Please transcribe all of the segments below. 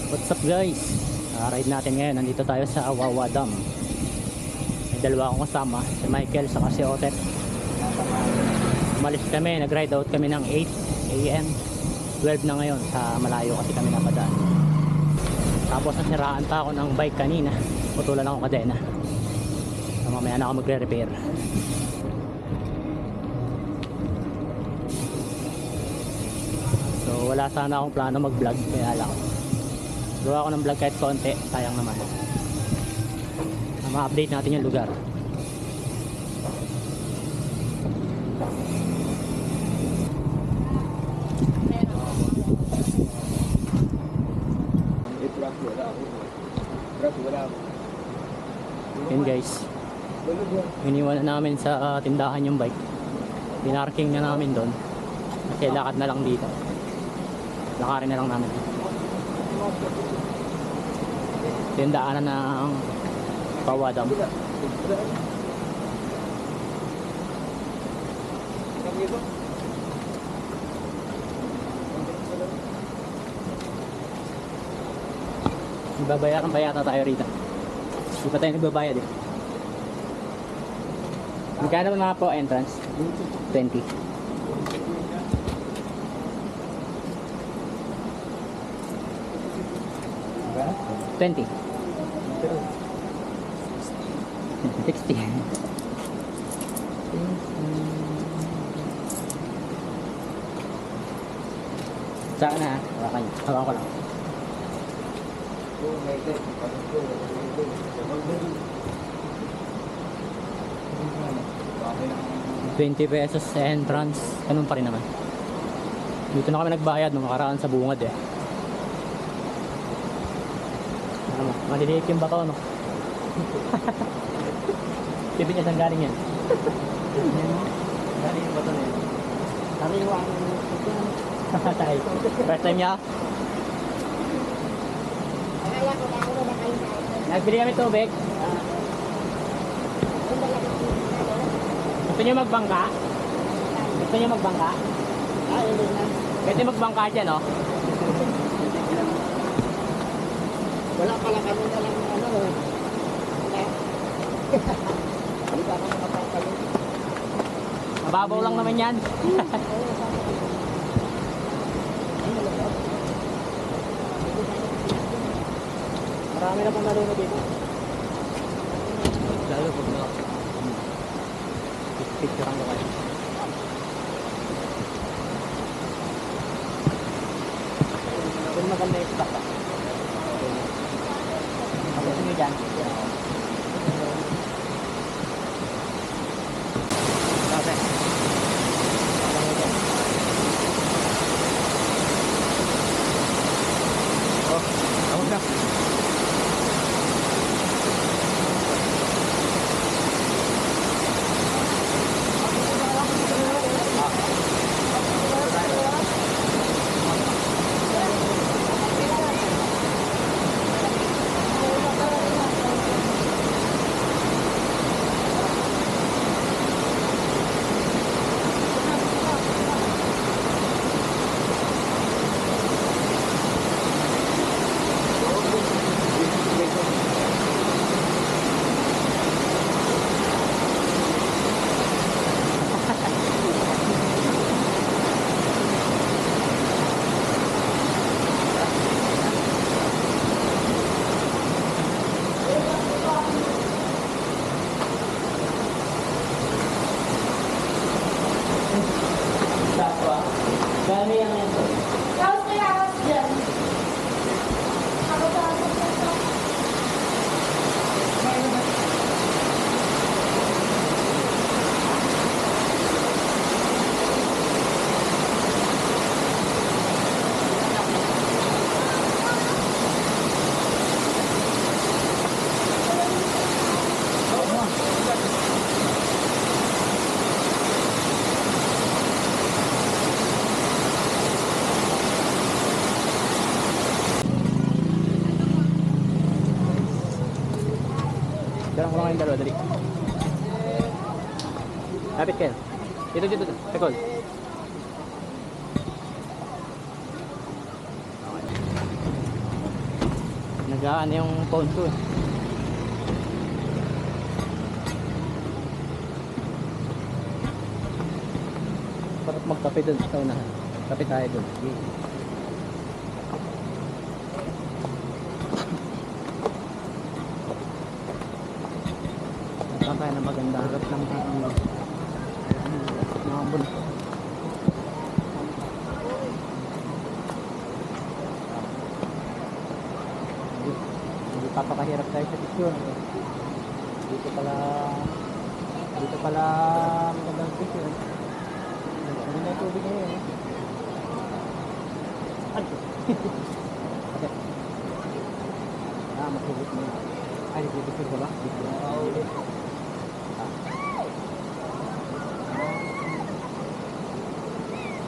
What's up guys? Ride natin ngayon. Nandito tayo sa Wawa Dam. May dalawa akong kasama, si Michael saka si Otet. Umalis kami, nag-ride out kami ng 8 AM. 12 na ngayon, sa malayo kasi kami napadaan. Tapos nasiraan pa ako ng bike kanina. Putulan ako kadena. So, mamaya na ako magre-repair. So wala sana akong plano mag-vlog, kaya lang gawa ako ng vlog kahit konti, sayang naman. Ma-update natin yung lugar. Yun guys, iniwan na namin sa tindahan yung bike. Pinarking na namin doon kasi lakad na lang dito. Lakarin na lang namin. Yung daanan ng Wawa Dam. Babayaran pa yata tayo rito. Hindi pa tayo nagbabayad eh. Magkano mga po entrance? 20. 20. 60. Saan na? Hawakan ko lang. 20 pesos sa entrance. Ganun pa rin naman. Dito na kami nagbayad nung nakaraan sa bungad eh. Ano, maliliit yung bato, no? Pipi niya saan galing yan? Galing yung bato na yan. Sariwa ang patay. First time niya? Nagbili kami tubig. Gusto niyo magbangka? Gusto niyo magbangka? Pwede magbangka dyan, no? Wala pala kami na lang ano. Hindi pa ako nakapagpalo. Mababaw lang naman yan. Marami na pang nalunod dito. Lalo pag na. Picture ang kayo. Kung maganda yung stock. Gusto nyo dyan? Okay. Oh, tawag na. Gano'n yan yan? Tapos kaya ako dyan. Ako sa ako. Dalang ko lang kayong dalawa, dali. Lapit kayo. Dito. Tekol. Okay. Nag-aano yung phone ko eh. Parang magkape dun sa unahan. Kape tayo dun. Sige. Saan tayo na maganda? Harap lang tayo. Mga bunso. Hindi papakahirap tayo sa picture. Dito pala magandang picture. Hindi na yung tubig ngayon eh. Okay. Masubit mo yun. Ay, nagpipicture ka ba? Oo.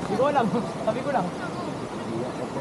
Hindi ko alam. Sabi ko lang. Hindi ako po.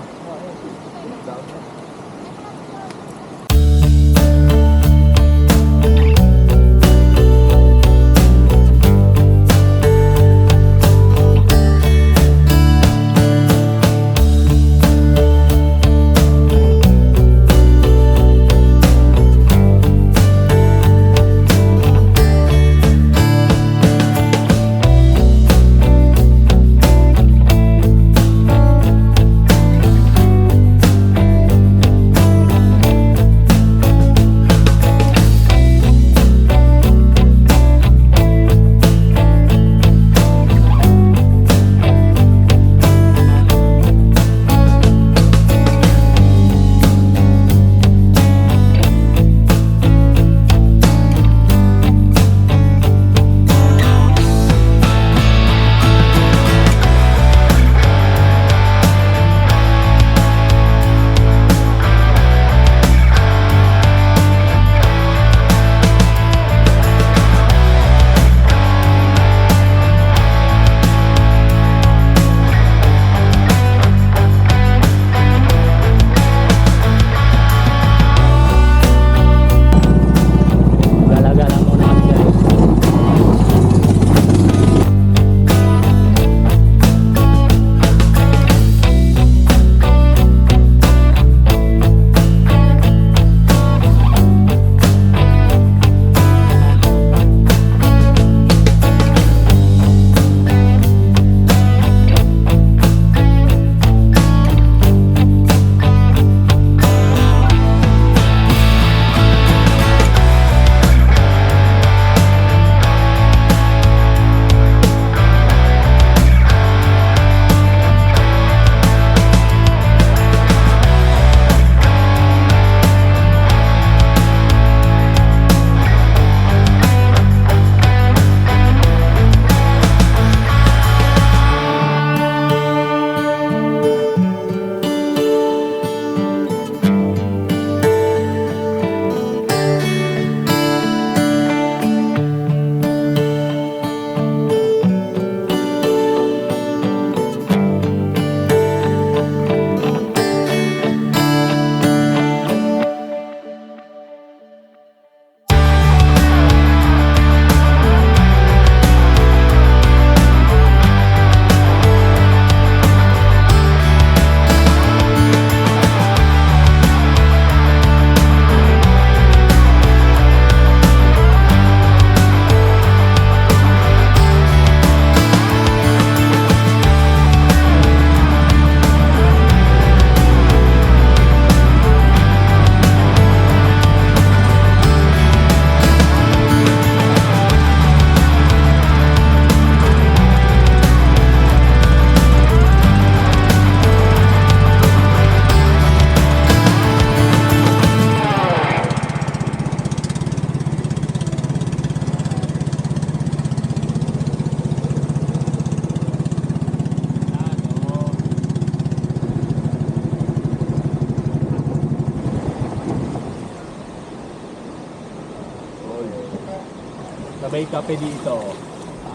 Sabay kape dito.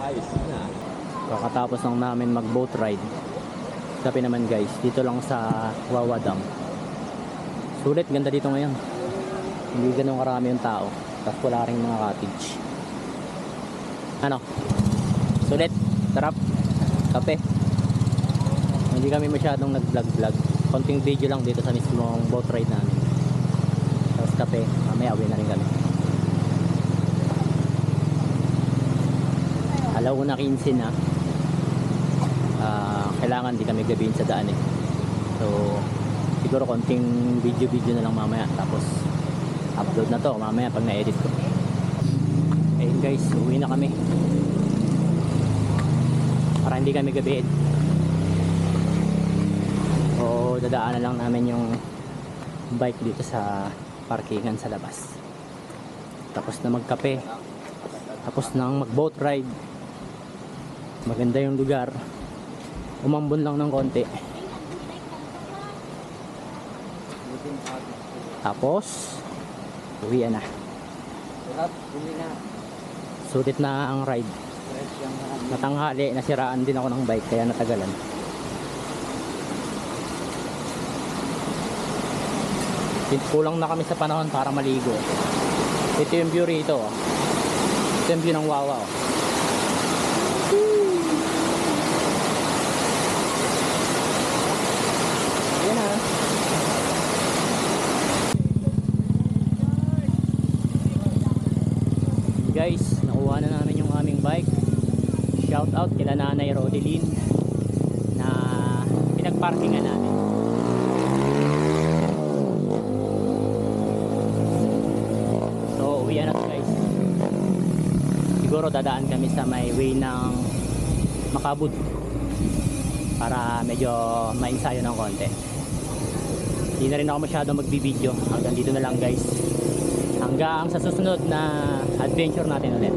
Ayos na. Kakatapos lang namin mag boat ride. Kape naman guys, dito lang sa Wawa Dam. Sulit, ganda dito ngayon. Hindi ganun karami yung tao. Tapos wala rin mga cottage. Ano? Sulit, sarap, kape. Hindi kami masyadong nag-vlog-vlog. Konting video lang dito sa mismong boat ride namin. magkape. Mamaya uwi na rin kami. Alaw ko na 15 na. Kailangan di kami gabihin sa daan eh. So siguro konting video na lang mamaya, tapos upload na to mamaya pag na-edit ko. Ayun guys, uwi na kami para hindi kami gabihin. O dadaanan lang namin yung bike dito sa parkingan sa labas. Tapos na magkape, tapos na mag boat ride. Maganda yung lugar, umambon lang ng konti. Tapos uwi na. Sulit na ang ride. Natanghali, nasiraan din ako ng bike kaya natagalan. Kulang na kami sa panahon para maligo. Ito yung view rito. Ito yung view ng Wawa. Ayan na. Guys, nakuha na namin yung aming bike. Shout out kila Nanay Rodeline na pinagparkingan namin. So uwi na guys. Siguro dadaan kami sa may way ng Makabud para medyo mainsayo ng konti. Hindi na rin ako masyadong magbibideo. Hanggang dito na lang guys. Hanggang sa susunod na adventure natin ulit.